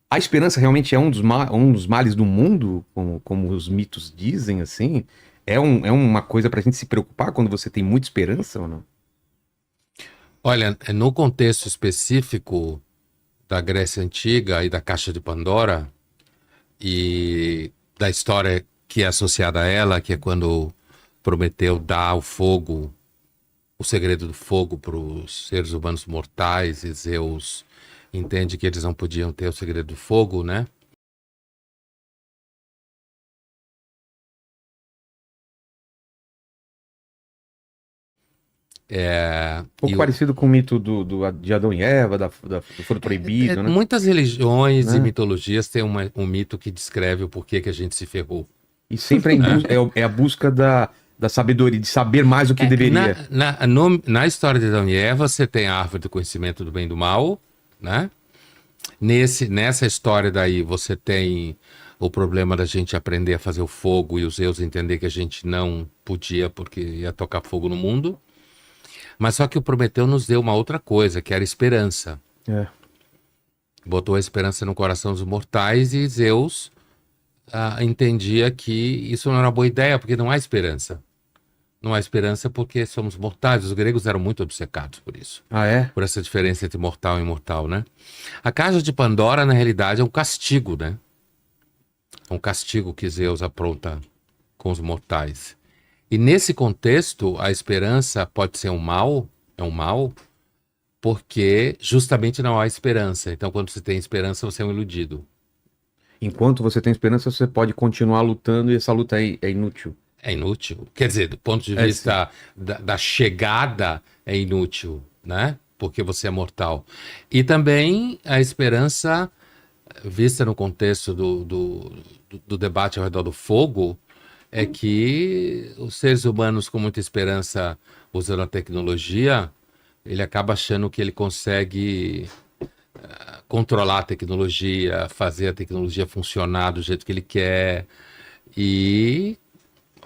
A esperança realmente é um dos males do mundo, como os mitos dizem, assim? É uma coisa pra gente se preocupar quando você tem muita esperança ou não? Olha, no contexto específico da Grécia Antiga e da Caixa de Pandora e da história que é associada a ela, que é quando Prometeu dá o fogo, o segredo do fogo para os seres humanos mortais e Zeus entende que eles não podiam ter o segredo do fogo, né? Um pouco E parecido com o mito de Adão e Eva, do fruto proibido, né? muitas religiões e Né? mitologias têm um mito que descreve o porquê que a gente se ferrou, E sempre né? é a busca da sabedoria, de saber mais do que Na, deveria. na história de Adão e Eva, você tem a árvore do conhecimento do bem e do mal, né? Nessa história daí, você tem o problema da gente aprender a fazer o fogo e os Zeus entender que a gente não podia porque ia tocar fogo no mundo. Mas só que o Prometeu nos deu uma outra coisa, que era esperança. É. Botou a esperança no coração dos mortais e Zeus entendia que isso não era uma boa ideia, porque não há esperança. Não há esperança porque somos mortais. Os gregos eram muito obcecados por isso. Ah, é? Por essa diferença entre mortal e imortal, né? A Caixa de Pandora, na realidade, é um castigo, né? É um castigo que Zeus apronta com os mortais. E nesse contexto, a esperança pode ser um mal, é um mal, porque justamente não há esperança. Então, quando você tem esperança, você é um iludido. Enquanto você tem esperança, você pode continuar lutando e essa luta é inútil. É inútil. Quer dizer, do ponto de É, sim. vista da chegada, é inútil, né? Porque você é mortal. E também a esperança, vista no contexto do debate ao redor do fogo, é que os seres humanos com muita esperança usando a tecnologia, ele acaba achando que ele consegue controlar a tecnologia, fazer a tecnologia funcionar do jeito que ele quer. E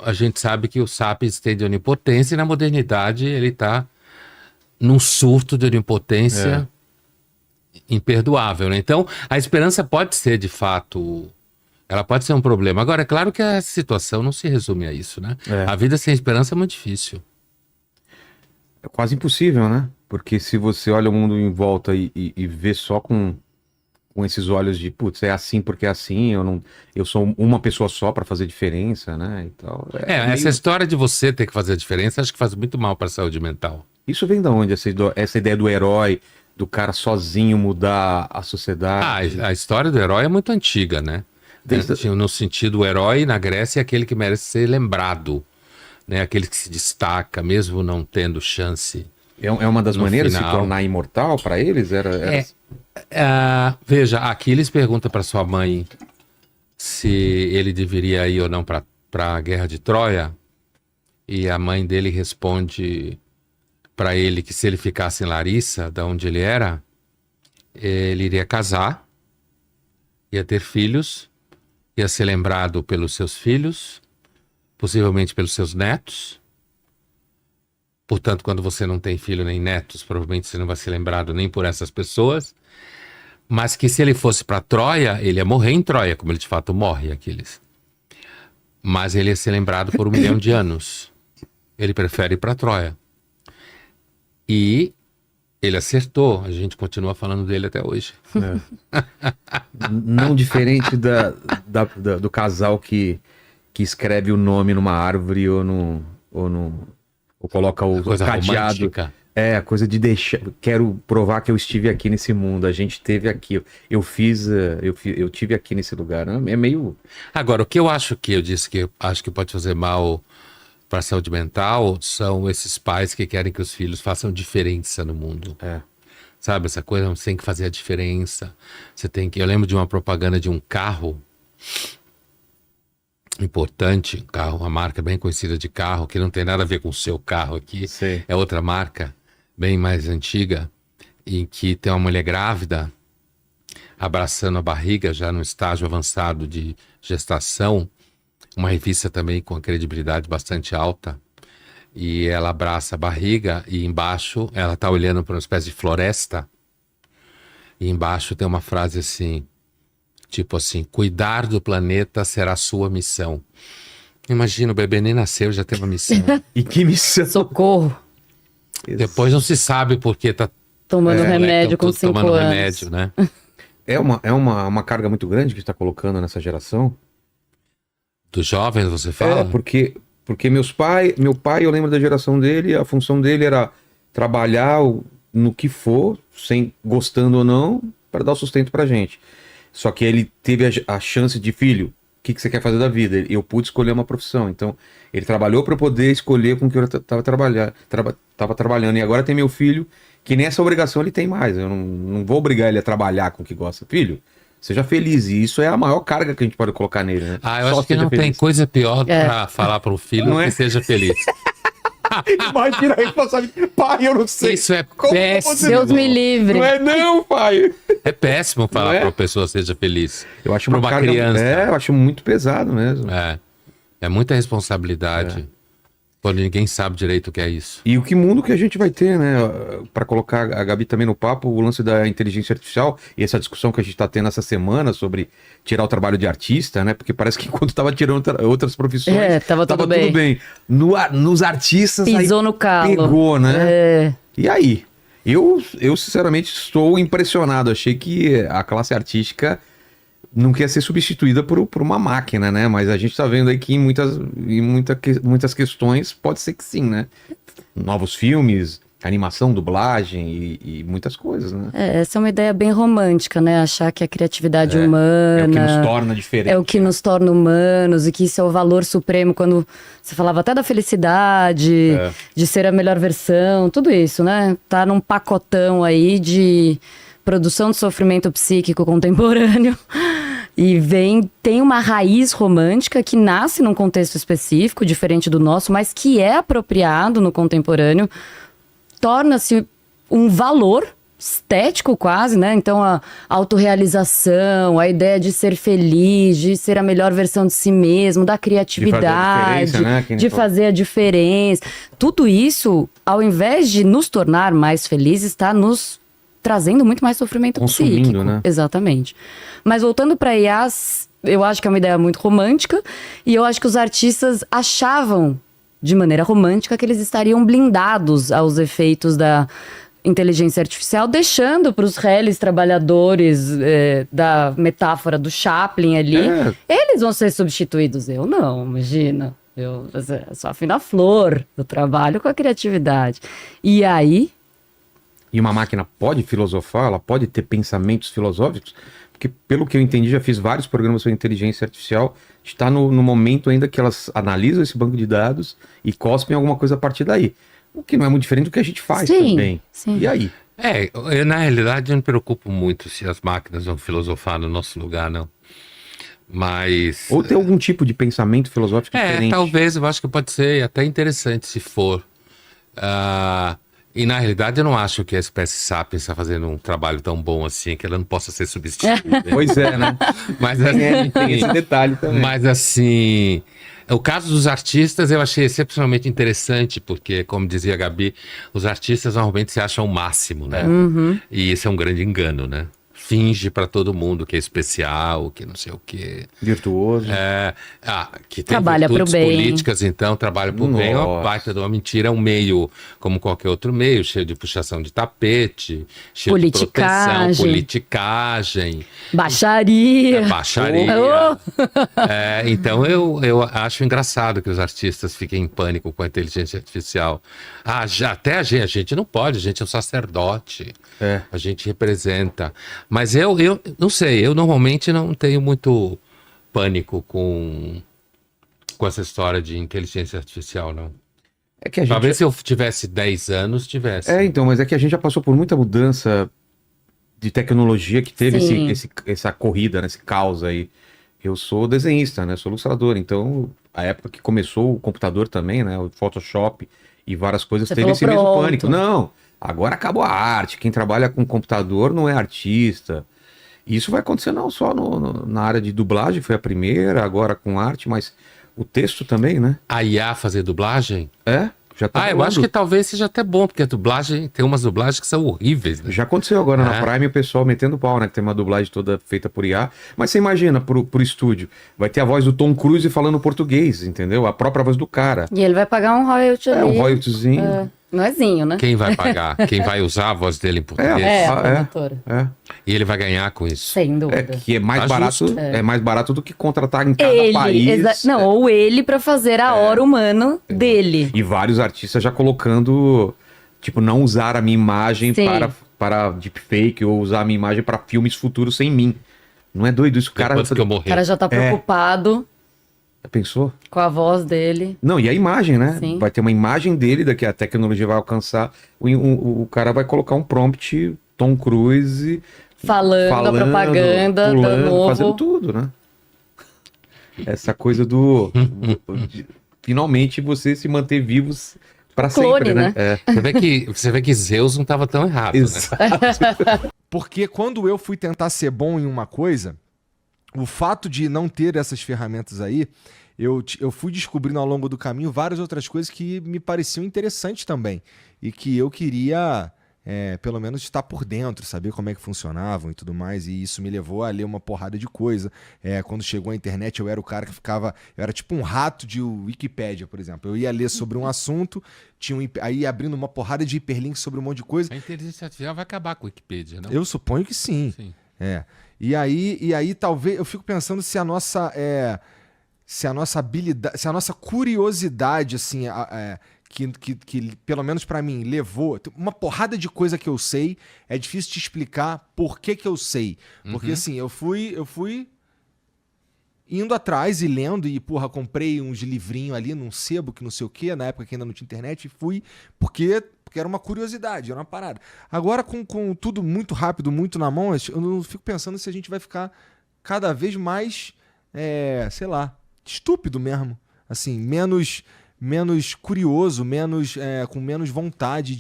a gente sabe que o Sapiens tem de onipotência e na modernidade ele está num surto de É. onipotência imperdoável, né? Então, a esperança pode ser, de fato, ela pode ser um problema. Agora, é claro que a situação não se resume a isso, né? É. A vida sem esperança é muito difícil. É quase impossível, né? Porque se você olha o mundo em volta e vê só com esses olhos de, putz, é assim porque é assim, eu sou uma pessoa só para fazer diferença, né? E tal. É, É essa meio. história de você ter que fazer a diferença, acho que faz muito mal para a saúde mental. Isso vem da onde, essa ideia do herói, do cara sozinho mudar a Ah, sociedade? a história do herói é muito antiga, né? Desde... No sentido, o herói na Grécia é aquele que merece ser lembrado, né? Aquele que se destaca, mesmo não tendo chance É uma das no maneiras de se final. tornar imortal para eles? Era... É, veja, Aquiles pergunta para sua mãe se ele deveria ir ou não para a guerra de Troia, e a mãe dele responde para ele que se ele ficasse em Larissa, da onde ele era, ele iria casar, ia ter filhos, ia ser lembrado pelos seus filhos, possivelmente pelos seus netos. Portanto, quando você não tem filho nem netos, provavelmente você não vai ser lembrado nem por essas pessoas. Mas que se ele fosse para Troia, ele ia morrer em Troia, como ele de fato morre, Aquiles. Mas ele ia ser lembrado por 1 milhão de anos. Ele prefere ir para Troia. E ele acertou. A gente continua falando dele até hoje. é. Não diferente do casal que escreve o nome numa árvore ou no, ou coloca A o coisa cadeado. romântica. É, a coisa de deixar. Quero provar que eu estive aqui nesse mundo. A gente esteve aqui. Eu fiz. Eu tive aqui nesse lugar. Né? É meio. Agora, o que eu acho que eu disse que eu acho que pode fazer mal para a saúde mental são esses pais que querem que os filhos façam diferença no mundo. É. Sabe, essa coisa, você tem que fazer a diferença. Você tem que. Eu lembro de uma propaganda de um carro importante, um carro, uma marca bem conhecida de carro, que não tem nada a ver com o seu carro aqui, Sei. é outra marca, bem mais antiga, em que tem uma mulher grávida abraçando a barriga, já no estágio avançado de gestação, uma revista também com a credibilidade bastante alta, e ela abraça a barriga e embaixo ela está olhando para uma espécie de floresta, e embaixo tem uma frase assim: Tipo assim, cuidar do planeta será sua missão. Imagina, o bebê nem nasceu, já tem uma missão. E que missão. Socorro. Depois não se sabe por que tá Tomando remédio com 5 tomando anos. remédio, né? É uma carga muito grande que está colocando nessa geração. Dos jovens, você fala? É, porque meu pai, eu lembro da geração dele, a função dele era trabalhar no que for, sem gostando ou não, para dar o sustento pra gente. Só que ele teve a chance de, filho, o que você quer fazer da vida? Eu pude escolher uma profissão. Então, ele trabalhou para poder escolher com que eu estava trabalhando. E agora tem meu filho, que nem essa obrigação ele tem mais. Eu não vou obrigar ele a trabalhar com o que gosta. Filho, seja feliz. E isso é a maior carga que a gente pode colocar nele, né? Ah, eu Só acho que seja não tem feliz. coisa pior pra falar para um filho Não que é? seja feliz. Imagina a responsabilidade. Pai, eu não sei. Isso é Como péssimo. você- Deus me livre. Não é não, pai. É péssimo falar Não é? para uma pessoa seja feliz. Eu acho Pra uma uma carga, criança. eu acho muito pesado mesmo. É muita responsabilidade. Quando ninguém sabe direito o que é isso. E o que mundo que a gente vai ter, né? Para colocar a Gabi também no papo, o lance da inteligência artificial e essa discussão que a gente está tendo essa semana sobre tirar o trabalho de artista, né? Porque parece que enquanto estava tirando outras profissões, Tava tudo bem. Nos artistas Pisou aí no calo. pegou, né? É. E aí? Eu sinceramente estou impressionado. Achei que a classe artística não quer ser substituída por uma máquina, né? Mas a gente está vendo aí que em muitas questões pode ser que sim, né? Novos filmes, animação, dublagem e muitas coisas, né? Essa é uma ideia bem romântica, né? Achar que a criatividade É o humana que nos torna diferente. é o que nos torna humanos e que isso é o valor supremo quando você falava até da felicidade, de ser a melhor versão, tudo isso, né? Tá num pacotão aí de produção de sofrimento psíquico contemporâneo e tem uma raiz romântica que nasce num contexto específico, diferente do nosso, mas que é apropriado no contemporâneo, torna-se um valor estético quase, né? Então a autorrealização, a ideia de ser feliz, de ser a melhor versão de si mesmo, da criatividade, diferença, né? Que nem de falou. fazer a diferença. Tudo isso, ao invés de nos tornar mais felizes, está nos trazendo muito mais sofrimento Consumindo, psíquico. né? Exatamente. Mas voltando para IAs, eu acho que é uma ideia muito romântica e eu acho que os artistas achavam de maneira romântica que eles estariam blindados aos efeitos da inteligência artificial, deixando para os réis trabalhadores da metáfora do Chaplin ali, eles vão ser substituídos. Eu não, imagina. Eu sou a fina flor do trabalho com a criatividade. E aí... E uma máquina pode filosofar, ela pode ter pensamentos filosóficos, porque pelo que eu entendi, já fiz vários programas sobre inteligência artificial, está no momento ainda que elas analisam esse banco de dados e cospem alguma coisa a partir daí. O que não é muito diferente do que a gente faz também. Sim. E aí? Eu, na realidade, eu não me preocupo muito se as máquinas vão filosofar no nosso lugar, não. Mas... Ou ter algum tipo de pensamento filosófico diferente. Talvez, eu acho que pode ser até interessante se for. E na realidade eu não acho que a espécie Sapiens está fazendo um trabalho tão bom assim que ela não possa ser substituída. Pois é, né? Mas assim, Tem esse detalhe também. mas assim, o caso dos artistas eu achei excepcionalmente interessante, porque, como dizia a Gabi, os artistas normalmente se acham o máximo, né? E esse é um grande engano, né? Finge para todo mundo que é especial, que não sei o quê. Virtuoso. Que tem Trabalha pro virtudes bem. políticas, então, trabalha pro bem, é uma Nossa. baita de uma mentira, é um meio, como qualquer outro meio, cheio de puxação de tapete, cheio de proteção, Politicagem. politicagem, Baixaria. baixaria. Oh. Então, eu acho engraçado que os artistas fiquem em pânico com a inteligência artificial. Até a gente não pode, a gente é um sacerdote, a gente representa. Mas eu não sei, eu normalmente não tenho muito pânico com essa história de inteligência artificial, não. É que a gente... Talvez se eu tivesse 10 anos, tivesse. Então, mas é que a gente já passou por muita mudança de tecnologia que teve Sim. essa corrida, né, esse caos aí. Eu sou desenhista, né? Sou ilustrador. Então, a época que começou o computador também, né? O Photoshop e várias coisas, Você teve esse falou, mesmo pronto. pânico. Não, agora acabou a arte. Quem trabalha com computador não é artista. E isso vai acontecer não só na área de dublagem, foi a primeira, agora com arte, mas o texto também, né? A IA fazer dublagem? Já tá eu rolando. acho que talvez seja até bom, porque a dublagem, tem umas dublagens que são horríveis, né? Já aconteceu agora na Prime, o pessoal metendo pau, né? Que tem uma dublagem toda feita por IA. Mas você imagina, pro estúdio, vai ter a voz do Tom Cruise falando português, entendeu? A própria voz do cara. E ele vai pagar um royalty ali. Um royaltyzinho. Noizinho, né? Quem vai pagar? Quem vai usar a voz dele em português? A produtora. E ele vai ganhar com isso. Sem dúvida. Que é mais Tá barato, justo. é mais barato do que contratar em cada Ele, país. não, ou ele pra fazer a hora humana dele. E vários artistas já colocando, tipo, não usar a minha imagem Sim. para deepfake ou usar a minha imagem para filmes futuros sem mim. Não é doido isso, cara? Depois que eu O morrer. cara já tá preocupado Pensou? com a voz dele. Não, e a imagem, né? Sim. Vai ter uma imagem dele, daqui a tecnologia vai alcançar. O cara vai colocar um prompt Tom Cruise Falando a propaganda do pulando, novo. fazendo tudo, né? Essa coisa de finalmente você se manter vivos para Clone, sempre, né? né? Você vê que Zeus não estava tão errado, né? Exato. Porque quando eu fui tentar ser bom em uma coisa, o fato de não ter essas ferramentas aí, eu fui descobrindo ao longo do caminho várias outras coisas que me pareciam interessantes também. E que eu queria, pelo menos, estar por dentro, saber como é que funcionavam e tudo mais. E isso me levou a ler uma porrada de coisa. Quando chegou a internet, eu era o cara que ficava... Eu era tipo um rato de Wikipédia, por exemplo. Eu ia ler sobre um assunto, aí ia abrindo uma porrada de hiperlinks sobre um monte de coisa. A inteligência artificial vai acabar com a Wikipedia, não? Eu suponho que sim. Sim. E aí talvez eu fico pensando se a nossa habilidade, se a nossa curiosidade, assim, que pelo menos pra mim levou uma porrada de coisa que eu sei, é difícil te explicar por que eu sei. Porque assim, eu fui indo atrás e lendo e, porra, comprei uns livrinhos ali num sebo que não sei o quê, na época que ainda não tinha internet, e fui porque era uma curiosidade, era uma parada. Agora, com tudo muito rápido, muito na mão, eu não fico pensando se a gente vai ficar cada vez mais, sei lá, estúpido mesmo. Assim, menos curioso, com menos vontade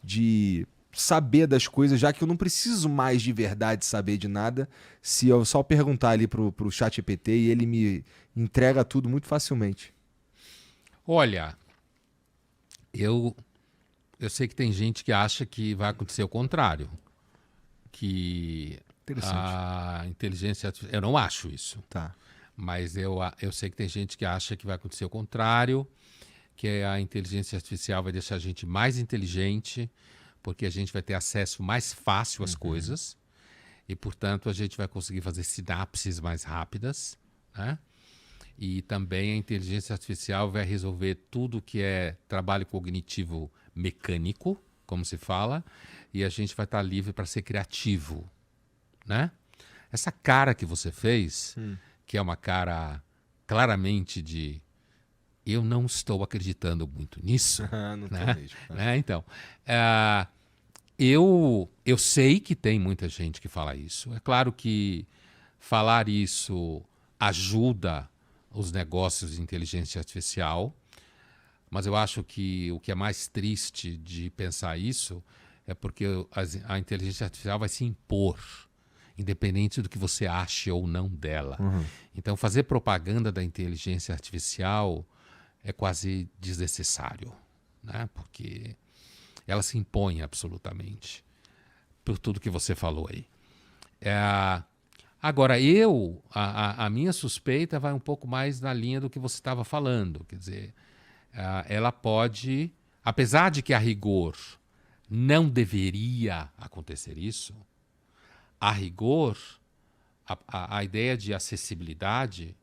de saber das coisas, já que eu não preciso mais de verdade saber de nada, se eu só perguntar ali pro ChatGPT e ele me entrega tudo muito facilmente. Olha, eu sei que tem gente que acha que vai acontecer o contrário. Que Interessante. a inteligência artificial... Eu não acho isso. Tá. Mas eu sei que tem gente que acha que vai acontecer o contrário, que a inteligência artificial vai deixar a gente mais inteligente, porque a gente vai ter acesso mais fácil às coisas e, portanto, a gente vai conseguir fazer sinapses mais rápidas, né? E também a inteligência artificial vai resolver tudo que é trabalho cognitivo mecânico, como se fala, e a gente vai estar livre para ser criativo, né? Essa cara que você fez, que é uma cara claramente de eu não estou acreditando muito nisso, Não tô né? mesmo. Né? Então, eu sei que tem muita gente que fala isso. É claro que falar isso ajuda os negócios de inteligência artificial, mas eu acho que o que é mais triste de pensar isso é porque a inteligência artificial vai se impor, independente do que você ache ou não dela. Então, fazer propaganda da inteligência artificial é quase desnecessário, né? Porque ela se impõe absolutamente por tudo que você falou aí. Agora, a minha suspeita vai um pouco mais na linha do que você estava falando. Quer dizer, ela pode, apesar de que a rigor não deveria acontecer isso, a rigor, a ideia de acessibilidade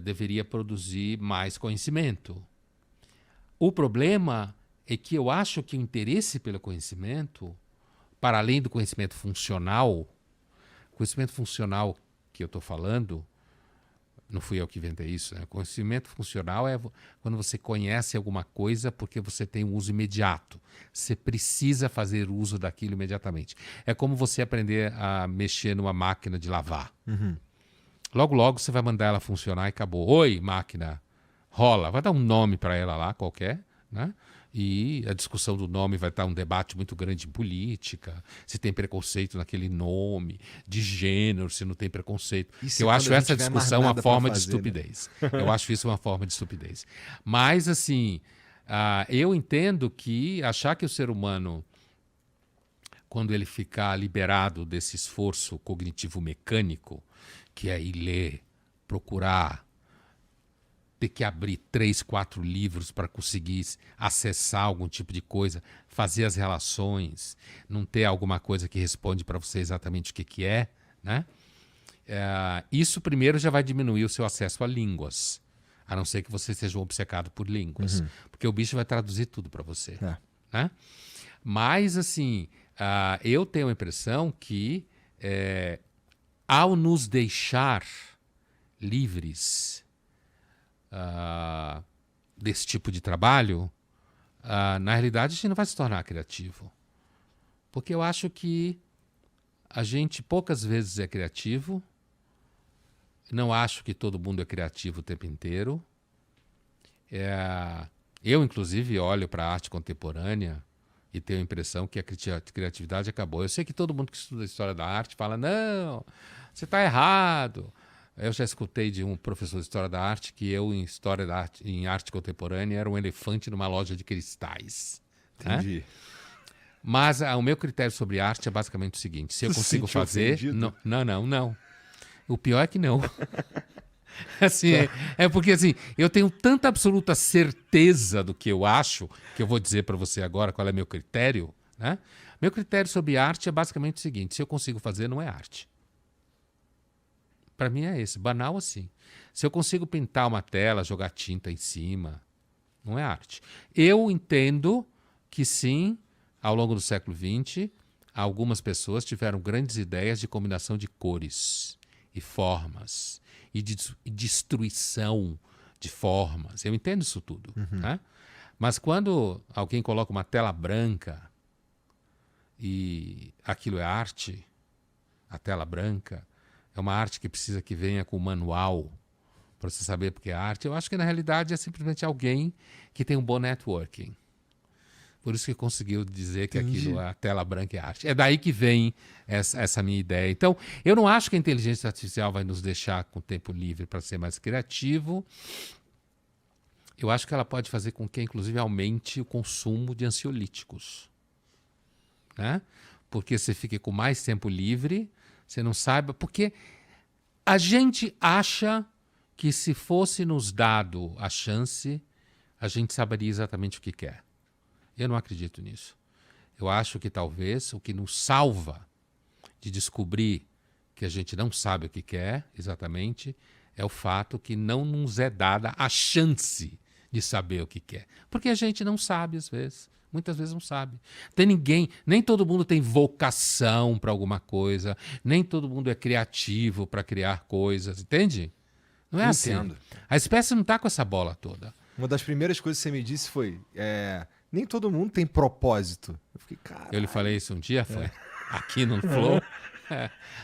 deveria produzir mais conhecimento. O problema é que eu acho que o interesse pelo conhecimento, para além do conhecimento funcional que eu estou falando, não fui eu que inventei isso, né? Conhecimento funcional é quando você conhece alguma coisa porque você tem um uso imediato. Você precisa fazer uso daquilo imediatamente. É como você aprender a mexer numa máquina de lavar. Logo, logo você vai mandar ela funcionar e acabou. Oi, máquina, rola. Vai dar um nome para ela lá, qualquer, né? E a discussão do nome vai estar um debate muito grande em política, se tem preconceito naquele nome, de gênero, se não tem preconceito. Eu acho essa discussão uma forma de estupidez. Eu acho isso uma forma de estupidez. Mas, assim, Eu entendo que achar que o ser humano, quando ele ficar liberado desse esforço cognitivo mecânico, que é ir ler, procurar, ter que abrir 3, 4 livros para conseguir acessar algum tipo de coisa, fazer as relações, não ter alguma coisa que responde para você exatamente o que é, né? Isso primeiro já vai diminuir o seu acesso a línguas, a não ser que você seja um obcecado por línguas, porque o bicho vai traduzir tudo para você, né? Mas, assim, eu tenho a impressão que ao nos deixar livres desse tipo de trabalho, na realidade a gente não vai se tornar criativo. Porque eu acho que a gente poucas vezes é criativo, não acho que todo mundo é criativo o tempo inteiro. Eu, inclusive, olho para a arte contemporânea e tenho a impressão que a criatividade acabou. Eu sei que todo mundo que estuda a história da arte fala, não, você está errado. Eu já escutei de um professor de História da Arte que eu, em História da Arte, em arte contemporânea, era um elefante numa loja de cristais. Entendi. Né? Mas o meu critério sobre arte é basicamente o seguinte, se eu consigo fazer... Não. O pior é que não. Assim, é porque assim, eu tenho tanta absoluta certeza do que eu acho, que eu vou dizer para você agora qual é meu critério, né? Meu critério sobre arte é basicamente o seguinte, se eu consigo fazer, não é arte. Para mim é esse, banal assim. Se eu consigo pintar uma tela, jogar tinta em cima, não é arte. Eu entendo que sim, ao longo do século XX, algumas pessoas tiveram grandes ideias de combinação de cores e formas e destruição de formas. Eu entendo isso tudo. Né? Mas quando alguém coloca uma tela branca e aquilo é arte, a tela branca, é uma arte que precisa que venha com manual para você saber porque é arte. Eu acho que na realidade é simplesmente alguém que tem um bom networking. Por isso que conseguiu dizer que aquilo, a tela branca é arte. É daí que vem essa minha ideia. Então, eu não acho que a inteligência artificial vai nos deixar com tempo livre para ser mais criativo. Eu acho que ela pode fazer com que, inclusive, aumente o consumo de ansiolíticos. Né? Porque você fique com mais tempo livre, você não saiba... Porque a gente acha que se fosse nos dado a chance, a gente saberia exatamente o que quer. Eu não acredito nisso. Eu acho que talvez o que nos salva de descobrir que a gente não sabe o que quer exatamente é o fato que não nos é dada a chance de saber o que quer. Porque a gente não sabe às vezes. Muitas vezes não sabe. Tem ninguém, nem todo mundo tem vocação para alguma coisa, nem todo mundo é criativo para criar coisas, entende? Não é Entendo. assim. A espécie não está com essa bola toda. Uma das primeiras coisas que você me disse foi... nem todo mundo tem propósito. Eu fiquei, caralho. Eu lhe falei isso um dia, foi aqui no Flow.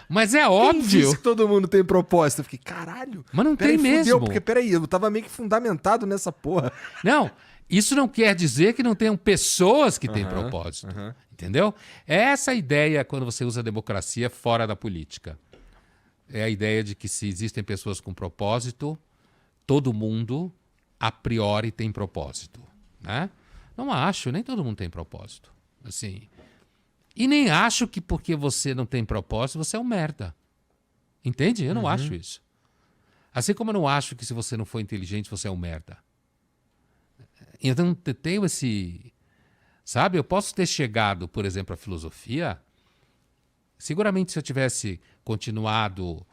Mas é Quem óbvio. disse que todo mundo tem propósito? Eu fiquei, caralho. Mas não Peraí, tem mesmo. Porque, peraí, eu tava meio que fundamentado nessa porra. Não, isso não quer dizer que não tenham pessoas que têm propósito. Entendeu? É essa a ideia quando você usa a democracia fora da política. É a ideia de que se existem pessoas com propósito, todo mundo, a priori, tem propósito. Né? Não acho, nem todo mundo tem propósito. Assim. E nem acho que porque você não tem propósito, você é um merda. Entende? Eu não acho isso. Assim como eu não acho que se você não for inteligente, você é um merda. Então, eu tenho esse... Sabe, eu posso ter chegado, por exemplo, à filosofia. Seguramente, se eu tivesse continuado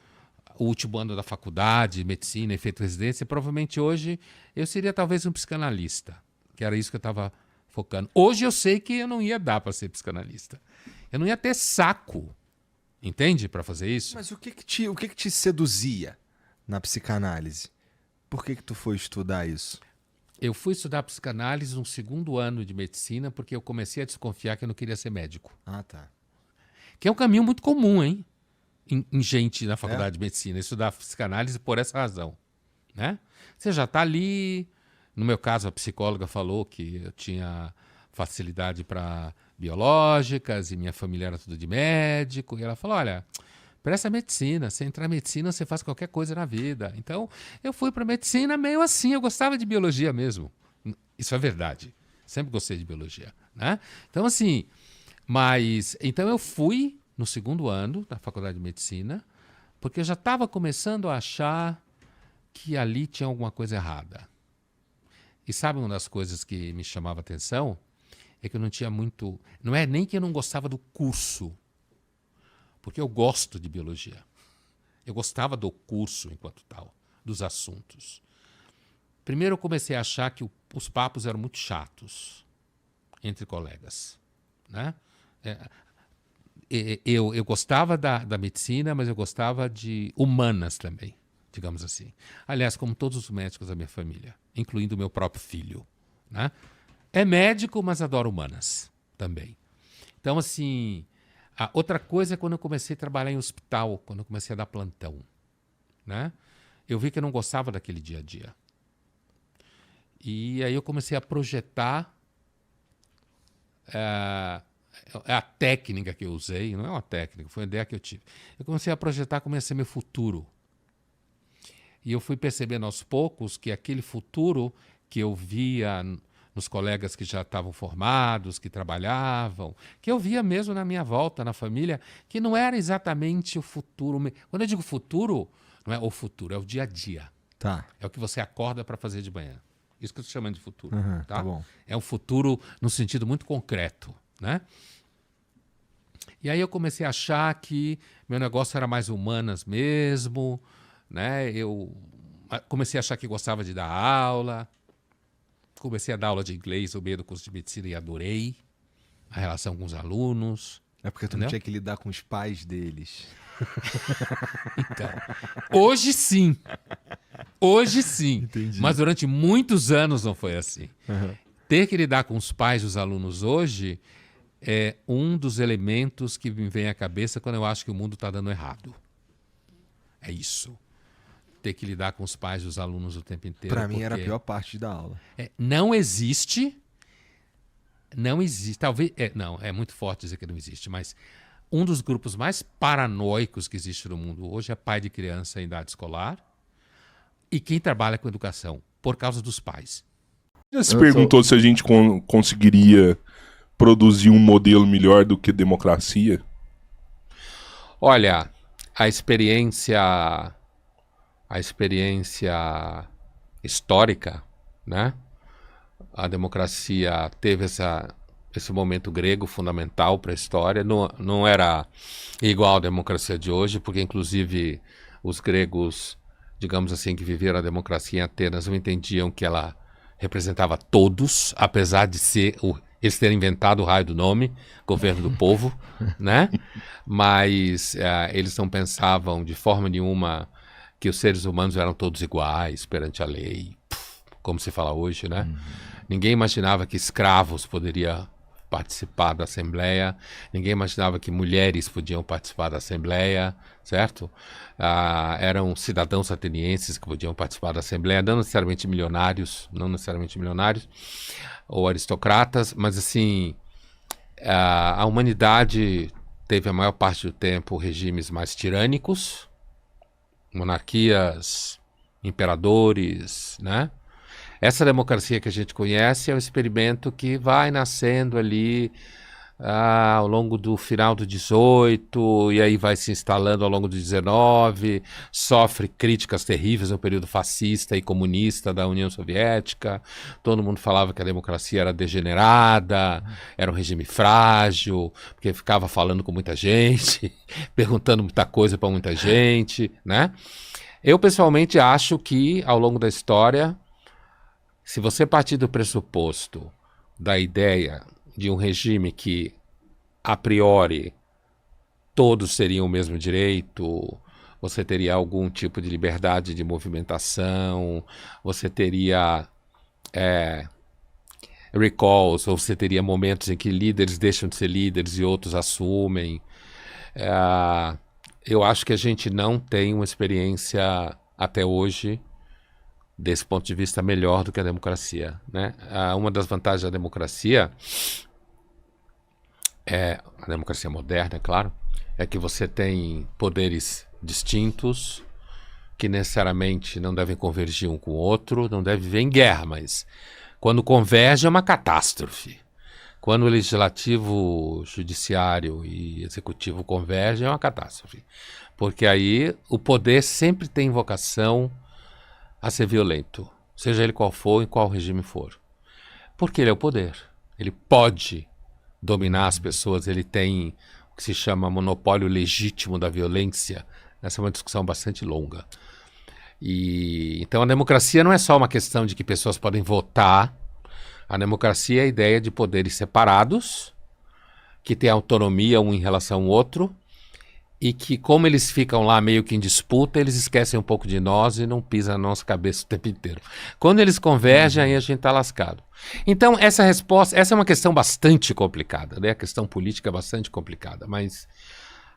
o último ano da faculdade, medicina e feito residência, provavelmente hoje eu seria talvez um psicanalista. Que era isso que eu estava focando. Hoje eu sei que eu não ia dar para ser psicanalista. Eu não ia ter saco, entende, para fazer isso. Mas o que te seduzia na psicanálise? Por que tu foi estudar isso? Eu fui estudar psicanálise no 2º ano de medicina porque eu comecei a desconfiar que eu não queria ser médico. Ah, tá. Que é um caminho muito comum, hein? Em gente na faculdade de medicina, estudar psicanálise por essa razão. Né? Você já está ali... No meu caso, a psicóloga falou que eu tinha facilidade para biológicas e minha família era tudo de médico. E ela falou, olha, presta medicina. Se entrar em medicina, você faz qualquer coisa na vida. Então, eu fui para medicina meio assim. Eu gostava de biologia mesmo. Isso é verdade. Sempre gostei de biologia, né? Então, assim, então eu fui no segundo ano da faculdade de medicina, porque eu já estava começando a achar que ali tinha alguma coisa errada. E sabe uma das coisas que me chamava a atenção? É que eu não tinha muito... Não é nem que eu não gostava do curso, porque eu gosto de biologia. Eu gostava do curso enquanto tal, dos assuntos. Primeiro eu comecei a achar que os papos eram muito chatos entre colegas, né? Eu gostava da medicina, mas eu gostava de humanas também, digamos assim. Aliás, como todos os médicos da minha família, incluindo o meu próprio filho, né? É médico, mas adora humanas também. Então, assim, a outra coisa é quando eu comecei a trabalhar em hospital, quando eu comecei a dar plantão, né? Eu vi que eu não gostava daquele dia a dia. E aí eu comecei a projetar a técnica que eu usei, não é uma técnica, foi uma ideia que eu tive. Eu comecei a projetar como ia ser meu futuro. E eu fui percebendo aos poucos que aquele futuro que eu via nos colegas que já estavam formados, que trabalhavam, que eu via mesmo na minha volta, na família, que não era exatamente o futuro. Quando eu digo futuro, não é o futuro, é o dia a dia. Tá. É o que você acorda para fazer de manhã. Isso que eu estou chamando de futuro. Tá bom. É um futuro no sentido muito concreto, né? E aí eu comecei a achar que meu negócio era mais humanas mesmo, né? Eu comecei a achar que gostava de dar aula. Comecei a dar aula de inglês no meio do curso de medicina e adorei a relação com os alunos. É porque tu não tinha que lidar com os pais deles. Então, hoje sim. Hoje sim. Entendi. Mas durante muitos anos não foi assim. Ter que lidar com os pais dos alunos hoje é um dos elementos que me vem à cabeça quando eu acho que o mundo está dando errado. É isso. Ter que lidar com os pais dos alunos o tempo inteiro. Pra mim era a pior parte da aula. Não existe, talvez, não, é muito forte dizer que não existe, mas um dos grupos mais paranoicos que existe no mundo hoje é pai de criança em idade escolar e quem trabalha com educação, por causa dos pais. Já se perguntou se a gente conseguiria produzir um modelo melhor do que democracia? Olha, a experiência histórica, né? A democracia teve esse momento grego fundamental para a história. Não era igual à democracia de hoje, porque inclusive os gregos, digamos assim, que viveram a democracia em Atenas, não entendiam que ela representava todos, apesar de eles terem inventado o raio do nome, governo do povo, né? Mas eles não pensavam de forma nenhuma que os seres humanos eram todos iguais perante a lei, como se fala hoje, né? Ninguém imaginava que escravos poderiam participar da Assembleia, ninguém imaginava que mulheres podiam participar da Assembleia, certo? Eram cidadãos atenienses que podiam participar da Assembleia, não necessariamente milionários, ou aristocratas, mas assim, a humanidade teve a maior parte do tempo regimes mais tirânicos, monarquias, imperadores, né? Essa democracia que a gente conhece é um experimento que vai nascendo ali ao longo do final do 18 e aí vai se instalando ao longo do 19, sofre críticas terríveis no período fascista e comunista da União Soviética. Todo mundo falava que a democracia era degenerada, era um regime frágil, porque ficava falando com muita gente, perguntando muita coisa para muita gente, né? Eu pessoalmente acho que ao longo da história, se você partir do pressuposto da ideia de um regime que, a priori, todos teriam o mesmo direito, você teria algum tipo de liberdade de movimentação, você teria recalls, ou você teria momentos em que líderes deixam de ser líderes e outros assumem. Eu acho que a gente não tem uma experiência até hoje desse ponto de vista melhor do que a democracia, né? Uma das vantagens da democracia a democracia moderna, é claro, é que você tem poderes distintos que necessariamente não devem convergir um com o outro, não devem viver em guerra, mas Quando converge é uma catástrofe. Quando o legislativo, judiciário e executivo convergem é uma catástrofe. Porque aí o poder sempre tem vocação a ser violento, seja ele qual for, em qual regime for. Porque ele é o poder. Ele pode dominar as pessoas, ele tem o que se chama monopólio legítimo da violência. Essa é uma discussão bastante longa. Então a democracia não é só uma questão de que pessoas podem votar. A democracia é a ideia de poderes separados, que têm autonomia um em relação ao outro, e que, como eles ficam lá meio que em disputa, eles esquecem um pouco de nós e não pisam na nossa cabeça o tempo inteiro. Quando eles convergem, aí a gente está lascado. Então, essa é uma questão bastante complicada, né? A questão política é bastante complicada, mas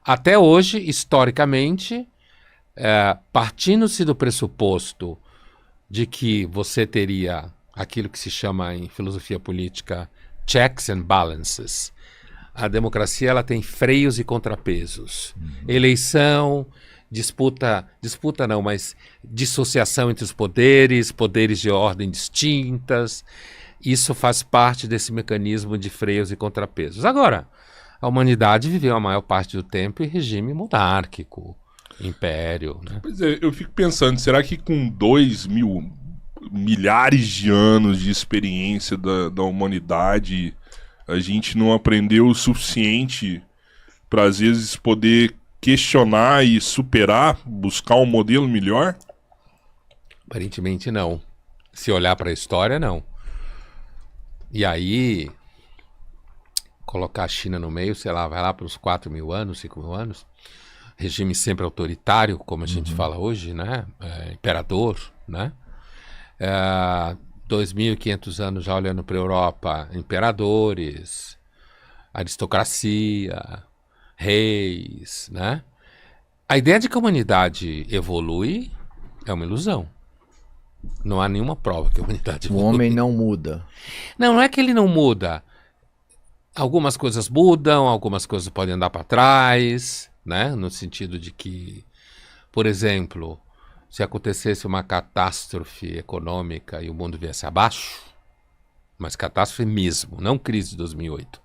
até hoje, historicamente, partindo-se do pressuposto de que você teria aquilo que se chama em filosofia política checks and balances. A democracia ela tem freios e contrapesos. Eleição, disputa não, mas dissociação entre os poderes, poderes de ordem distintas. Isso faz parte desse mecanismo de freios e contrapesos. Agora, a humanidade viveu a maior parte do tempo em regime monárquico, império, né? Pois é, eu fico pensando, será que com 2.000 milhares de anos de experiência da humanidade, a gente não aprendeu o suficiente para, às vezes, poder questionar e superar, buscar um modelo melhor? Aparentemente não. Se olhar para a história, não. E aí, colocar a China no meio, sei lá, vai lá para os 4.000 anos, 5.000 anos, regime sempre autoritário, como a gente fala hoje, né? Imperador, né? 2.500 anos já olhando para a Europa, imperadores, aristocracia, reis, né? A ideia de que a humanidade evolui é uma ilusão. Não há nenhuma prova que a humanidade O evolui. homem não muda. Não é que ele não muda. Algumas coisas mudam, algumas coisas podem andar para trás, né? No sentido de que, por exemplo, se acontecesse uma catástrofe econômica e o mundo viesse abaixo, mas catástrofe mesmo, não crise de 2008,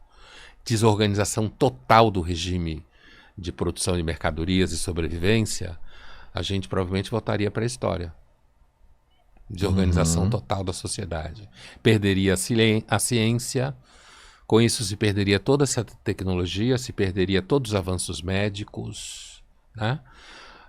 desorganização total do regime de produção de mercadorias e sobrevivência, a gente provavelmente voltaria para a história. Desorganização total da sociedade. Perderia a ciência, com isso se perderia toda essa tecnologia, se perderia todos os avanços médicos, né?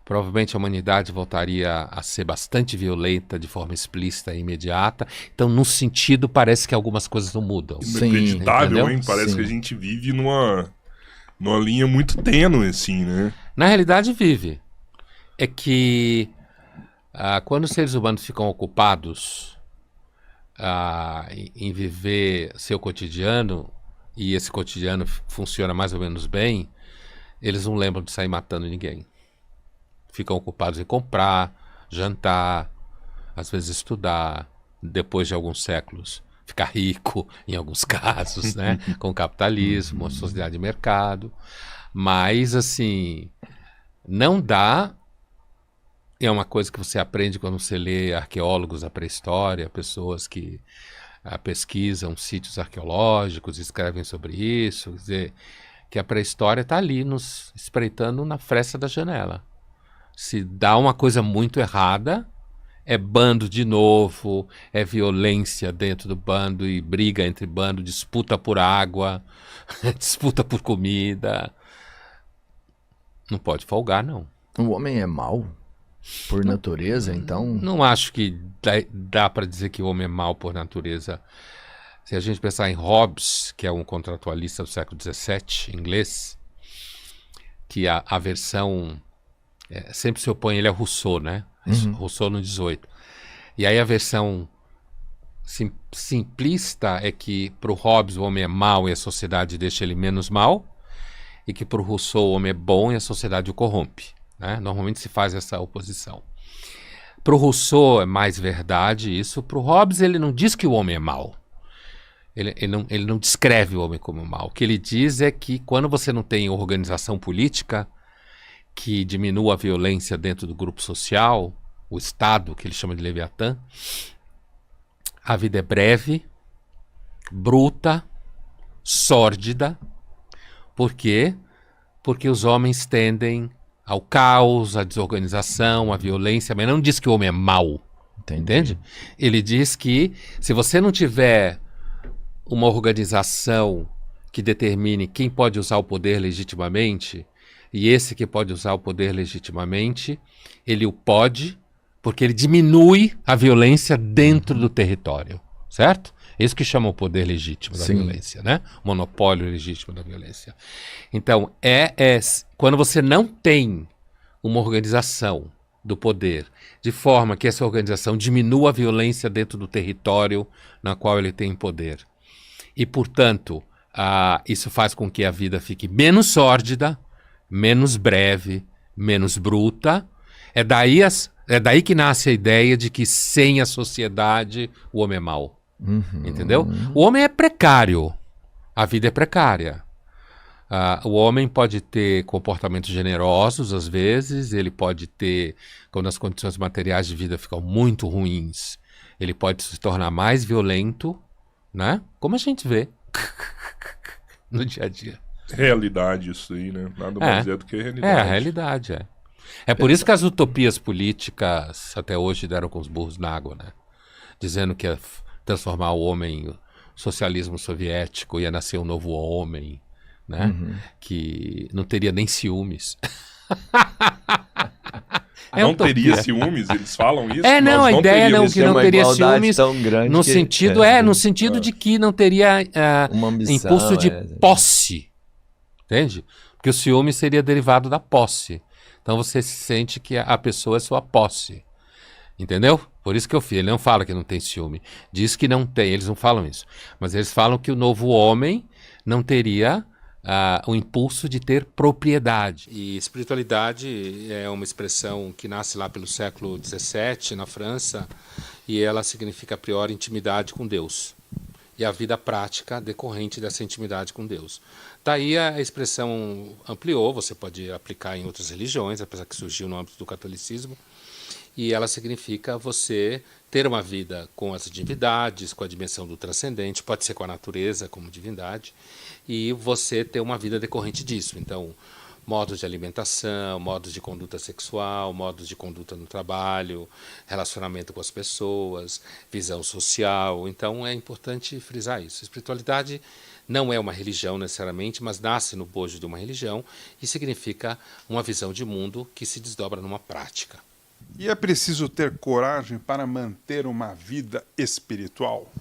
Provavelmente a humanidade voltaria a ser bastante violenta de forma explícita e imediata. Então, num sentido, parece que algumas coisas não mudam. Sim, Inacreditável, entendeu? hein? Parece Sim. que a gente vive numa linha muito tênue, assim, né? Na realidade, vive. É que quando os seres humanos ficam ocupados em viver seu cotidiano, e esse cotidiano funciona mais ou menos bem, eles não lembram de sair matando ninguém. Ficam ocupados em comprar, jantar, às vezes estudar, depois de alguns séculos ficar rico, em alguns casos, né? Com o capitalismo, a sociedade de mercado. Mas, assim, não dá. É uma coisa que você aprende quando você lê arqueólogos da pré-história, pessoas que pesquisam sítios arqueológicos, escrevem sobre isso. Quer dizer, que a pré-história está ali nos espreitando na fresta da janela. Se dá uma coisa muito errada, é bando de novo, é violência dentro do bando e briga entre bando, disputa por água, disputa por comida. Não pode folgar, não. O homem é mau por natureza, então... Não acho que dá para dizer que o homem é mau por natureza. Se a gente pensar em Hobbes, que é um contratualista do século XVII, inglês, que a versão... sempre se opõe ele a Rousseau, né? Rousseau no 18. E aí a versão simplista é que para o Hobbes o homem é mau e a sociedade deixa ele menos mau, e que para o Rousseau o homem é bom e a sociedade o corrompe, né? Normalmente se faz essa oposição. Para o Rousseau é mais verdade isso. Para o Hobbes ele não diz que o homem é mau. Ele não descreve o homem como mau. O que ele diz é que quando você não tem organização política que diminua a violência dentro do grupo social, o Estado, que ele chama de Leviatã, A vida é breve, bruta, sórdida. Por quê? Porque os homens tendem ao caos, à desorganização, à violência, mas não diz que o homem é mau, entende? Ele diz que se você não tiver uma organização que determine quem pode usar o poder legitimamente, e esse que pode usar o poder legitimamente, ele o pode, porque ele diminui a violência dentro do território, certo? Isso que chama o poder legítimo da violência, né? O monopólio legítimo da violência. Então, quando você não tem uma organização do poder, de forma que essa organização diminua a violência dentro do território na qual ele tem poder. E, portanto, isso faz com que a vida fique menos sórdida, menos breve, menos bruta. É daí que nasce a ideia de que sem a sociedade o homem é mau. Entendeu? O homem é precário. A vida é precária. O homem pode ter comportamentos generosos às vezes, ele pode ter, quando as condições materiais de vida ficam muito ruins, ele pode se tornar mais violento, né? Como a gente vê no dia a dia. Realidade isso aí, né? Nada mais do que realidade. É a realidade, É por isso que as utopias políticas até hoje deram com os burros na água, né? Dizendo que ia transformar o homem, o socialismo soviético, ia nascer um novo homem, né? Que não teria nem ciúmes. Não teria ciúmes? Eles falam isso? A ideia não que não teria ciúmes no sentido no sentido de que não teria uma ambição, impulso de posse, entende? Porque o ciúme seria derivado da posse. Então você sente que a pessoa é sua posse, entendeu? Por isso que ele não fala que não tem ciúme, diz que não tem, eles não falam isso, mas eles falam que o novo homem não teria o impulso de ter propriedade. E espiritualidade é uma expressão que nasce lá pelo século XVII na França, e ela significa a priori intimidade com Deus e a vida prática decorrente dessa intimidade com Deus. Daí a expressão ampliou, você pode aplicar em outras religiões, apesar que surgiu no âmbito do catolicismo, e ela significa você ter uma vida com as divindades, com a dimensão do transcendente, pode ser com a natureza como divindade, e você ter uma vida decorrente disso. Então, modos de alimentação, modos de conduta sexual, modos de conduta no trabalho, relacionamento com as pessoas, visão social. Então, é importante frisar isso. A espiritualidade não é uma religião necessariamente, mas nasce no bojo de uma religião e significa uma visão de mundo que se desdobra numa prática. E é preciso ter coragem para manter uma vida espiritual?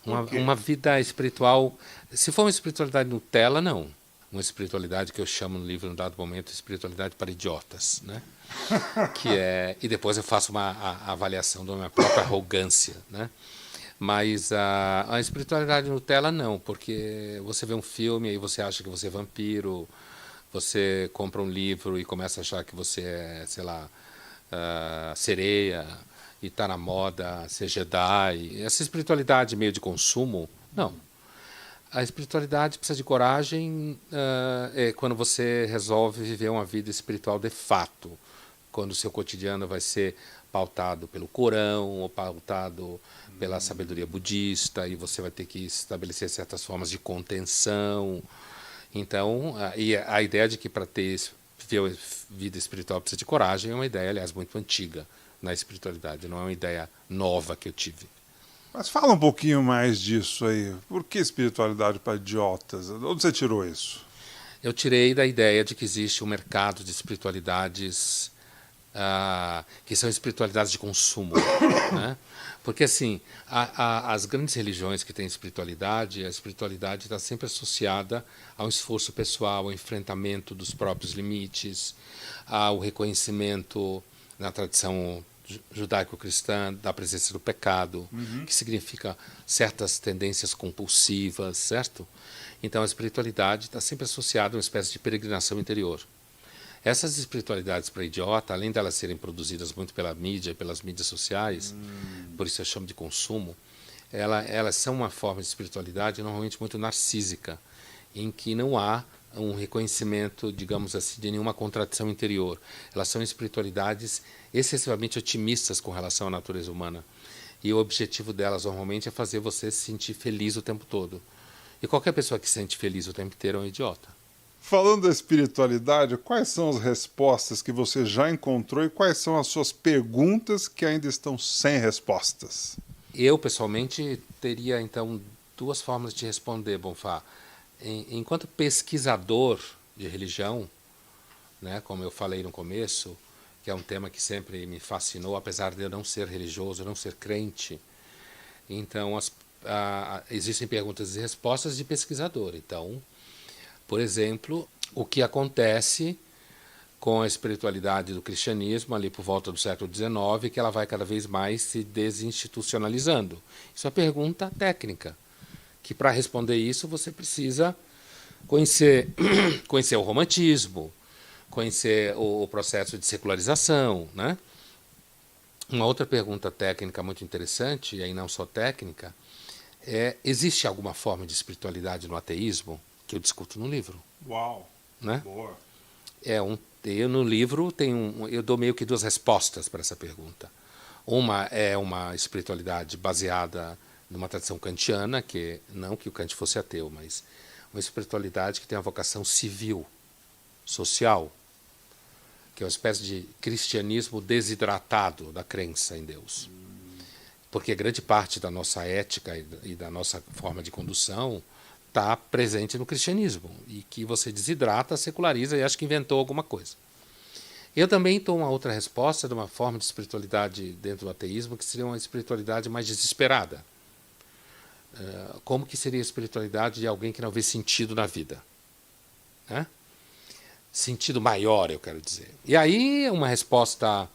Uma vida espiritual, se for uma espiritualidade Nutella, não. Uma espiritualidade que eu chamo no livro, num dado momento, espiritualidade para idiotas, né? E depois eu faço uma avaliação da minha própria arrogância, né? Mas a espiritualidade Nutella, não, porque você vê um filme e você acha que você é vampiro, você compra um livro e começa a achar que você é, sei lá, sereia, e está na moda ser Jedi. Essa espiritualidade meio de consumo, não. A espiritualidade precisa de coragem quando você resolve viver uma vida espiritual de fato. Quando o seu cotidiano vai ser pautado pelo Corão, ou pautado pela sabedoria budista, e você vai ter que estabelecer certas formas de contenção. Então, a ideia de que para ter vida espiritual precisa de coragem é uma ideia, aliás, muito antiga na espiritualidade, não é uma ideia nova que eu tive. Mas fala um pouquinho mais disso aí. Por que espiritualidade para idiotas? Onde você tirou isso? Eu tirei da ideia de que existe um mercado de espiritualidades que são espiritualidades de consumo, né? Porque assim, as grandes religiões que têm espiritualidade, a espiritualidade está sempre associada ao esforço pessoal, ao enfrentamento dos próprios limites, ao reconhecimento na tradição judaico-cristã da presença do pecado, que significa certas tendências compulsivas, certo? Então a espiritualidade está sempre associada a uma espécie de peregrinação interior. Essas espiritualidades para idiota, além de elas serem produzidas muito pela mídia, pelas mídias sociais, por isso eu chamo de consumo, elas são uma forma de espiritualidade normalmente muito narcísica, em que não há um reconhecimento, digamos assim, de nenhuma contradição interior. Elas são espiritualidades excessivamente otimistas com relação à natureza humana. E o objetivo delas normalmente é fazer você se sentir feliz o tempo todo. E qualquer pessoa que se sente feliz o tempo inteiro é um idiota. Falando da espiritualidade, quais são as respostas que você já encontrou e quais são as suas perguntas que ainda estão sem respostas? Eu, pessoalmente, teria, então, duas formas de responder, Bonfá. Enquanto pesquisador de religião, né, como eu falei no começo, que é um tema que sempre me fascinou, apesar de eu não ser religioso, eu não ser crente. Então, existem perguntas e respostas de pesquisador. Então, por exemplo, o que acontece com a espiritualidade do cristianismo ali por volta do século XIX, que ela vai cada vez mais se desinstitucionalizando. Isso é uma pergunta técnica, que para responder isso você precisa conhecer o romantismo, conhecer o processo de secularização, né? Uma outra pergunta técnica muito interessante, e aí não só técnica, existe alguma forma de espiritualidade no ateísmo? Que eu discuto no livro. Uau! Né? Boa! Eu no livro eu dou meio que duas respostas para essa pergunta. Uma é uma espiritualidade baseada numa tradição kantiana, que não que o Kant fosse ateu, mas uma espiritualidade que tem uma vocação civil, social, que é uma espécie de cristianismo desidratado da crença em Deus. Porque grande parte da nossa ética e da nossa forma de condução está presente no cristianismo, e que você desidrata, seculariza e acha que inventou alguma coisa. Eu também dou uma outra resposta de uma forma de espiritualidade dentro do ateísmo, que seria uma espiritualidade mais desesperada. Como que seria a espiritualidade de alguém que não vê sentido na vida? Né? Sentido maior, eu quero dizer. E aí, uma resposta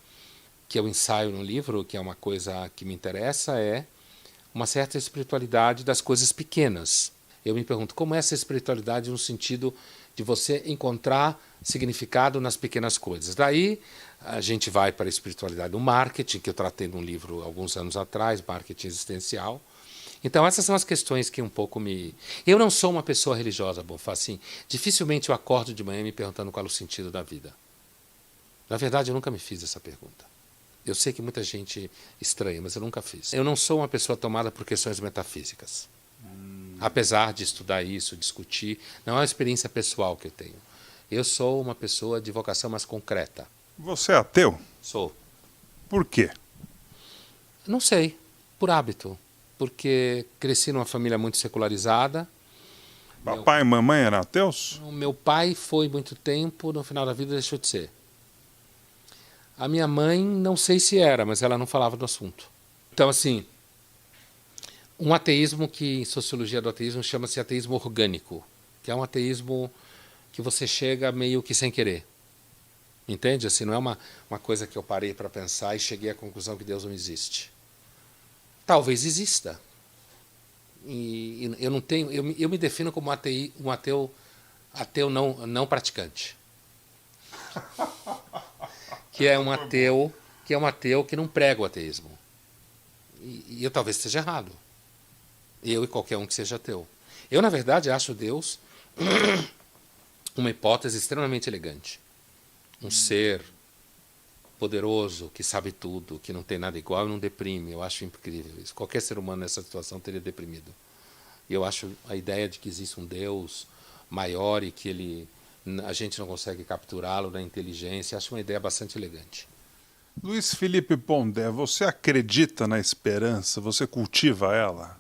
que eu ensaio no livro, que é uma coisa que me interessa, é uma certa espiritualidade das coisas pequenas. Eu me pergunto, como é essa espiritualidade no sentido de você encontrar significado nas pequenas coisas? Daí a gente vai para a espiritualidade do marketing, que eu tratei num livro alguns anos atrás, Marketing Existencial. Então essas são as questões que um pouco me... Eu não sou uma pessoa religiosa, Bonfá, assim, dificilmente eu acordo de manhã me perguntando qual é o sentido da vida. Na verdade, eu nunca me fiz essa pergunta. Eu sei que muita gente estranha, mas eu nunca fiz. Eu não sou uma pessoa tomada por questões metafísicas. Apesar de estudar isso, discutir, não é uma experiência pessoal que eu tenho. Eu sou uma pessoa de vocação mais concreta. Você é ateu? Sou. Por quê? Não sei, por hábito. Porque cresci numa família muito secularizada. Papai e mamãe eram ateus? O meu pai foi muito tempo, no final da vida deixou de ser. A minha mãe, não sei se era, mas ela não falava do assunto. Então, assim, um ateísmo que, em sociologia do ateísmo, chama-se ateísmo orgânico, que é um ateísmo que você chega meio que sem querer. Entende? Assim, não é uma coisa que eu parei para pensar e cheguei à conclusão que Deus não existe. Talvez exista. E eu não tenho, eu me defino como um ateu não praticante. Que é um ateu que não prega o ateísmo. E eu talvez esteja errado. Eu e qualquer um que seja ateu. Eu, na verdade, acho Deus uma hipótese extremamente elegante. Um ser poderoso, que sabe tudo, que não tem nada igual e não deprime. Eu acho incrível isso. Qualquer ser humano nessa situação teria deprimido. E eu acho a ideia de que existe um Deus maior e que a gente não consegue capturá-lo na inteligência, acho uma ideia bastante elegante. Luiz Felipe Pondé, você acredita na esperança? Você cultiva ela?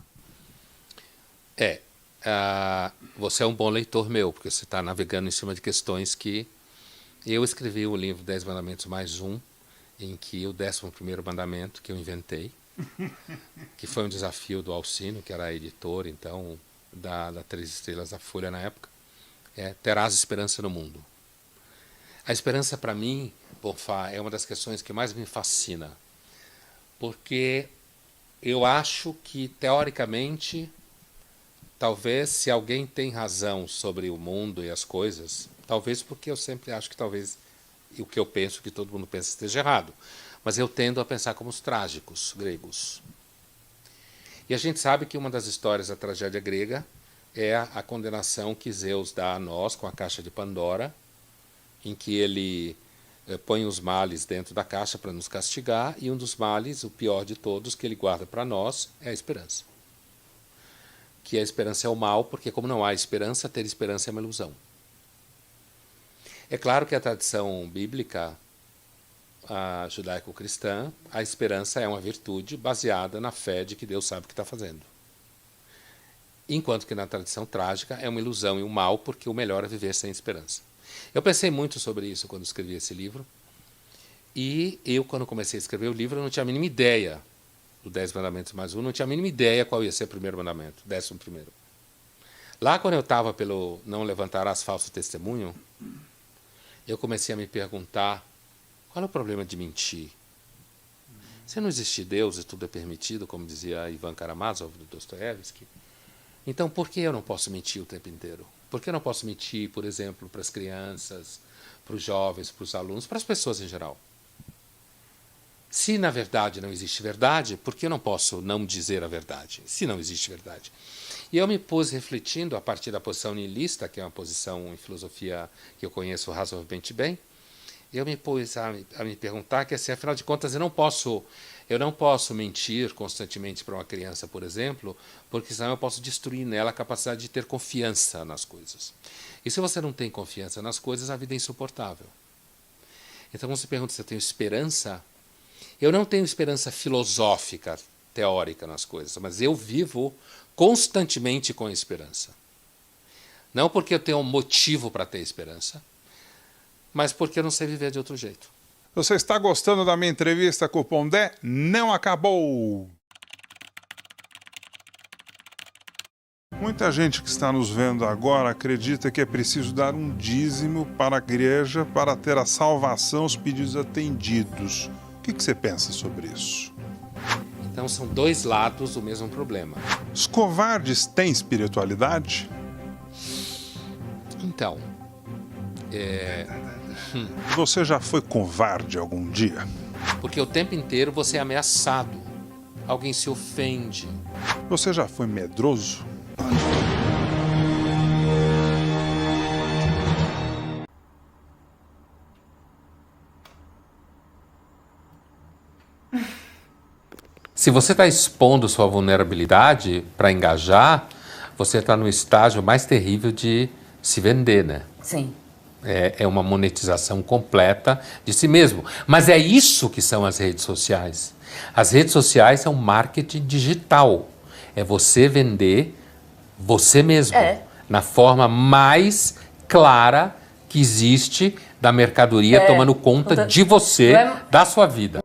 Você é um bom leitor meu, porque você está navegando em cima de questões que... Eu escrevi o livro 10 Mandamentos mais um, em que o 11º mandamento que eu inventei, que foi um desafio do Alcino, que era editor, então, da 3 Estrelas da Folha na época, terás esperança no mundo. A esperança, para mim, Bonfá, é uma das questões que mais me fascina, porque eu acho que, teoricamente, talvez, se alguém tem razão sobre o mundo e as coisas, talvez porque eu sempre acho que talvez o que eu penso, que todo mundo pensa, esteja errado, mas eu tendo a pensar como os trágicos gregos. E a gente sabe que uma das histórias da tragédia grega é a condenação que Zeus dá a nós com a caixa de Pandora, em que ele põe os males dentro da caixa para nos castigar, e um dos males, o pior de todos, que ele guarda para nós, é a esperança. Que a esperança é o mal, porque como não há esperança, ter esperança é uma ilusão. É claro que a tradição bíblica, a judaico-cristã, a esperança é uma virtude baseada na fé de que Deus sabe o que está fazendo. Enquanto que na tradição trágica é uma ilusão e um mal, porque o melhor é viver sem esperança. Eu pensei muito sobre isso quando escrevi esse livro, e eu, quando comecei a escrever o livro, eu não tinha a mínima ideia do 10 Mandamentos mais um, não tinha a mínima ideia qual ia ser o primeiro mandamento, 11º. Lá quando eu estava pelo não levantarás falso testemunho, eu comecei a me perguntar, qual é o problema de mentir? Se não existe Deus e tudo é permitido, como dizia Ivan Karamazov, do Dostoiévski, então por que eu não posso mentir o tempo inteiro? Por que eu não posso mentir, por exemplo, para as crianças, para os jovens, para os alunos, para as pessoas em geral? Se na verdade não existe verdade, por que eu não posso não dizer a verdade, se não existe verdade? E eu me pus refletindo a partir da posição nihilista, que é uma posição em filosofia que eu conheço razoavelmente bem, eu me pus a me perguntar que, assim, afinal de contas, eu não posso mentir constantemente para uma criança, por exemplo, porque senão eu posso destruir nela a capacidade de ter confiança nas coisas. E se você não tem confiança nas coisas, a vida é insuportável. Então, quando você pergunta se eu tenho esperança, eu não tenho esperança filosófica, teórica nas coisas, mas eu vivo constantemente com esperança. Não porque eu tenho um motivo para ter esperança, mas porque eu não sei viver de outro jeito. Você está gostando da minha entrevista com o Pondé? Não acabou! Muita gente que está nos vendo agora acredita que é preciso dar um dízimo para a igreja para ter a salvação, os pedidos atendidos. O que você pensa sobre isso? Então são dois lados do mesmo problema. Os covardes têm espiritualidade? Então, Você já foi covarde algum dia? porque o tempo inteiro você é ameaçado, alguém se ofende. Você já foi medroso? Se você está expondo sua vulnerabilidade para engajar, você está no estágio mais terrível de se vender, né? Sim. É uma monetização completa de si mesmo. Mas é isso que são as redes sociais. As redes sociais são marketing digital. É você vender você mesmo. Na forma mais clara que existe da mercadoria tomando conta de você, da sua vida.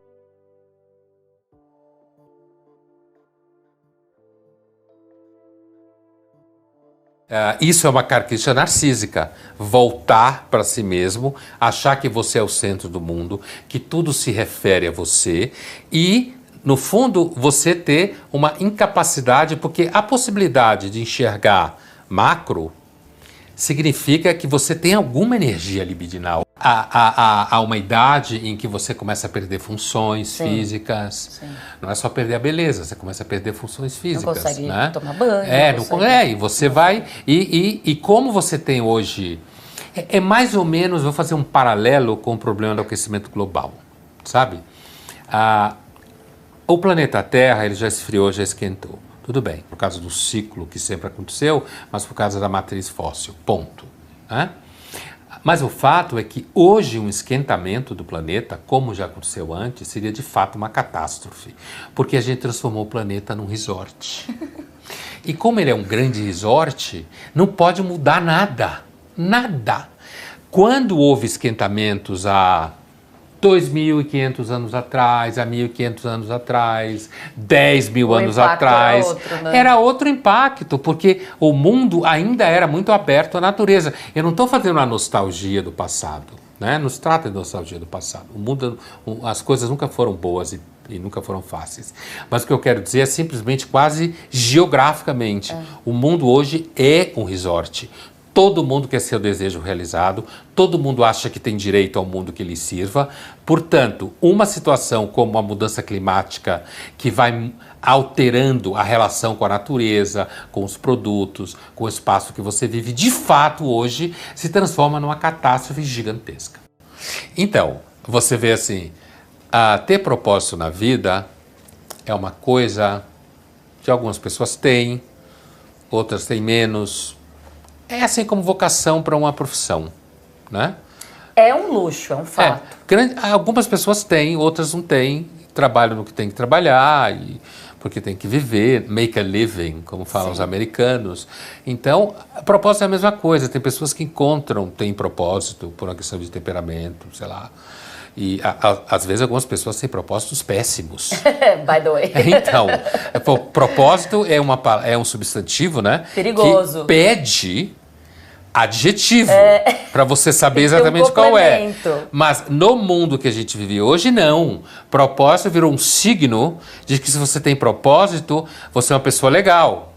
Isso é uma característica narcísica, voltar para si mesmo, achar que você é o centro do mundo, que tudo se refere a você e, no fundo, você ter uma incapacidade, porque a possibilidade de enxergar macro significa que você tem alguma energia libidinal. Há uma idade em que você começa a perder funções físicas. Sim. Não é só perder a beleza, você começa a perder funções físicas. Não consegue né? tomar banho. E você vai... E como você tem hoje... É mais ou menos, vou fazer um paralelo com o problema do aquecimento global, sabe? O planeta Terra, ele já esfriou, já esquentou. Tudo bem, por causa do ciclo que sempre aconteceu, mas por causa da matriz fóssil, ponto. Né? Mas o fato é que hoje um esquentamento do planeta, como já aconteceu antes, seria de fato uma catástrofe, porque a gente transformou o planeta num resort. E como ele é um grande resort, não pode mudar nada, nada. Quando houve esquentamentos há 2.500 anos atrás, há 1.500 anos atrás, 10.000 anos atrás. Era outro impacto, porque o mundo ainda era muito aberto à natureza. Eu não estou fazendo uma nostalgia do passado, né? Não se trata de nostalgia do passado. O mundo, as coisas nunca foram boas e nunca foram fáceis. Mas o que eu quero dizer é simplesmente quase geograficamente. O mundo hoje é um resort. Todo mundo quer seu desejo realizado, todo mundo acha que tem direito ao mundo que lhe sirva. Portanto, uma situação como a mudança climática, que vai alterando a relação com a natureza, com os produtos, com o espaço que você vive, de fato hoje se transforma numa catástrofe gigantesca. Então, você vê assim, ter propósito na vida é uma coisa que algumas pessoas têm, outras têm menos. É assim como vocação para uma profissão, né? É um luxo, é um fato. Algumas pessoas têm, outras não têm, trabalham no que tem que trabalhar, porque tem que viver, make a living, como falam os americanos. Então, propósito é a mesma coisa. Tem pessoas que têm propósito por uma questão de temperamento, sei lá. E às vezes algumas pessoas têm propósitos péssimos. By the way. Então, propósito é um substantivo, né? Perigoso. Que pede adjetivo para você saber Tem que ter um exatamente qual é. complemento. Mas no mundo que a gente vive hoje, não. Propósito virou um signo de que se você tem propósito, você é uma pessoa legal.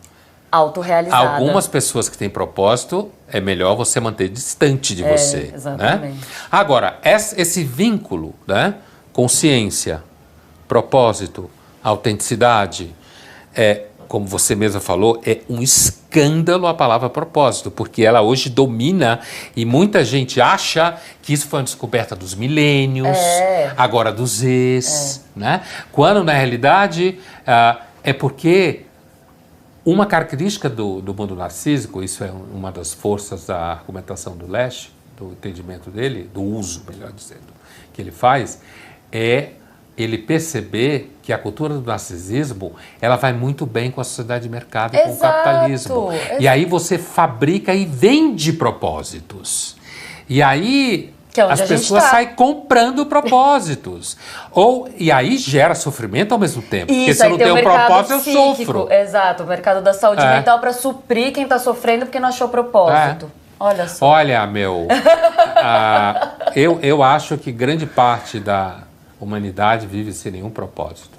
Autorrealizada. Algumas pessoas que têm propósito, é melhor você manter distante de você. Exatamente. Né? Agora, esse vínculo, né? Consciência, propósito, autenticidade, como você mesma falou, é um escândalo a palavra propósito, porque ela hoje domina e muita gente acha que isso foi uma descoberta dos milênios, agora dos Zs, né? Quando, na realidade, é porque uma característica do mundo narcísico, isso é uma das forças da argumentação do Lesch, do entendimento dele, do uso, melhor dizendo, que ele faz, é ele perceber que a cultura do narcisismo, ela vai muito bem com a sociedade de mercado e com o capitalismo. E aí você fabrica e vende propósitos. E aí as pessoas saem comprando propósitos. E aí gera sofrimento ao mesmo tempo. Isso, porque se eu não tenho um propósito, eu sofro. Exato, o mercado da saúde mental para suprir quem está sofrendo porque não achou propósito. Olha só. Olha, eu acho que grande parte da humanidade vive sem nenhum propósito.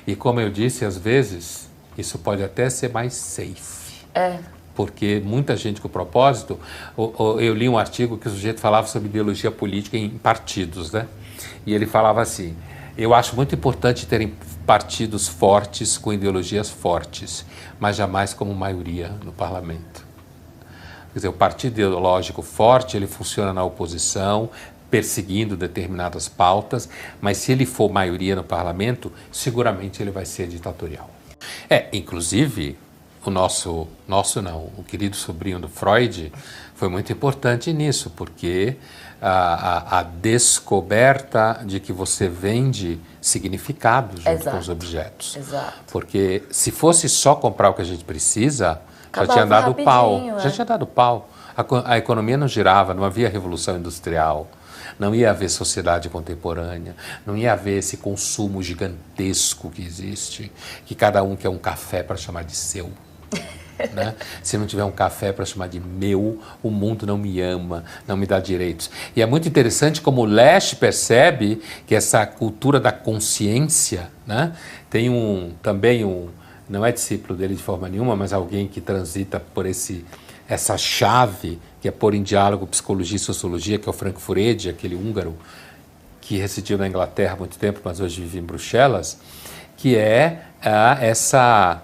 E como eu disse, às vezes, isso pode até ser mais safe. Porque muita gente com propósito... Eu li um artigo que o sujeito falava sobre ideologia política em partidos, né? E ele falava assim, eu acho muito importante terem partidos fortes com ideologias fortes, mas jamais como maioria no parlamento. Quer dizer, o partido ideológico forte, ele funciona na oposição, perseguindo determinadas pautas, mas se ele for maioria no parlamento, seguramente ele vai ser ditatorial. Inclusive, o querido sobrinho do Freud foi muito importante nisso, porque a descoberta de que você vende significado junto com os objetos. Exato. Porque se fosse só comprar o que a gente precisa, já tinha dado pau. Já tinha dado pau. A economia não girava, não havia revolução industrial. Não ia haver sociedade contemporânea, não ia haver esse consumo gigantesco que existe, que cada um quer um café para chamar de seu. Né? Se não tiver um café para chamar de meu, o mundo não me ama, não me dá direitos. E é muito interessante como o Lesch percebe que essa cultura da consciência, né? Tem também não é discípulo dele de forma nenhuma, mas alguém que transita por essa chave que é pôr em diálogo psicologia e sociologia, que é o Frank Furedi, aquele húngaro que residiu na Inglaterra há muito tempo, mas hoje vive em Bruxelas, que é essa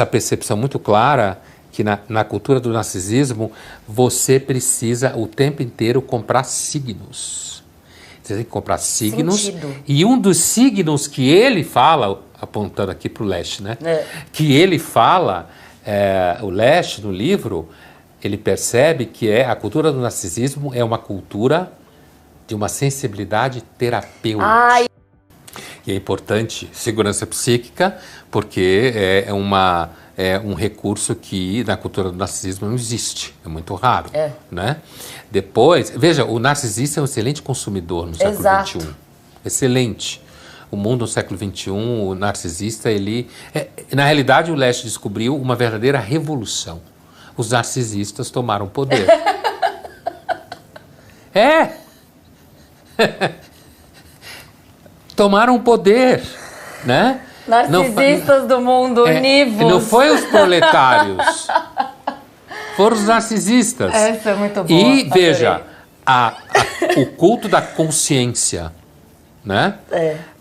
percepção muito clara que na cultura do narcisismo você precisa o tempo inteiro comprar signos. Você tem que comprar signos. Sentido. E um dos signos que ele fala, apontando aqui para o Lesch, né? Que ele fala, o Lesch no livro, ele percebe que a cultura do narcisismo é uma cultura de uma sensibilidade terapêutica. E é importante segurança psíquica, porque é um recurso que na cultura do narcisismo não existe, é muito raro. Né? Depois, veja, o narcisista é um excelente consumidor no século XXI. Excelente. O mundo no século XXI, o narcisista, na realidade, o Lesch descobriu uma verdadeira revolução. Os narcisistas tomaram poder. Tomaram poder, né? Narcisistas do mundo, univos. Não foi os proletários, foram os narcisistas. Essa é muito boa. E veja, o culto da consciência, né?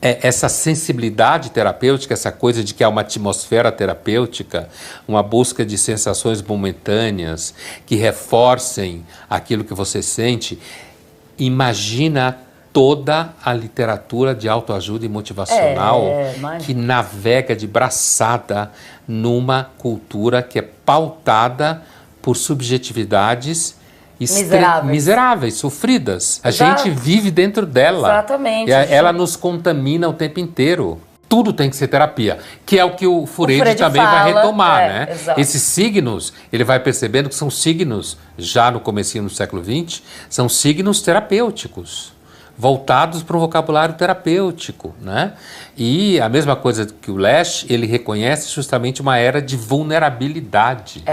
Essa sensibilidade terapêutica, essa coisa de que há uma atmosfera terapêutica, uma busca de sensações momentâneas que reforcem aquilo que você sente. Imagina toda a literatura de autoajuda e motivacional que navega de braçada numa cultura que é pautada por subjetividades miseráveis, sofridas. A gente vive dentro dela. Exatamente. Ela nos contamina o tempo inteiro. Tudo tem que ser terapia, que é o que o Freud também fala, vai retomar, né? Exato. Esses signos, ele vai percebendo que são signos, já no comecinho do século XX, são signos terapêuticos, voltados para um vocabulário terapêutico, né? E a mesma coisa que o Lasch, ele reconhece justamente uma era de vulnerabilidade.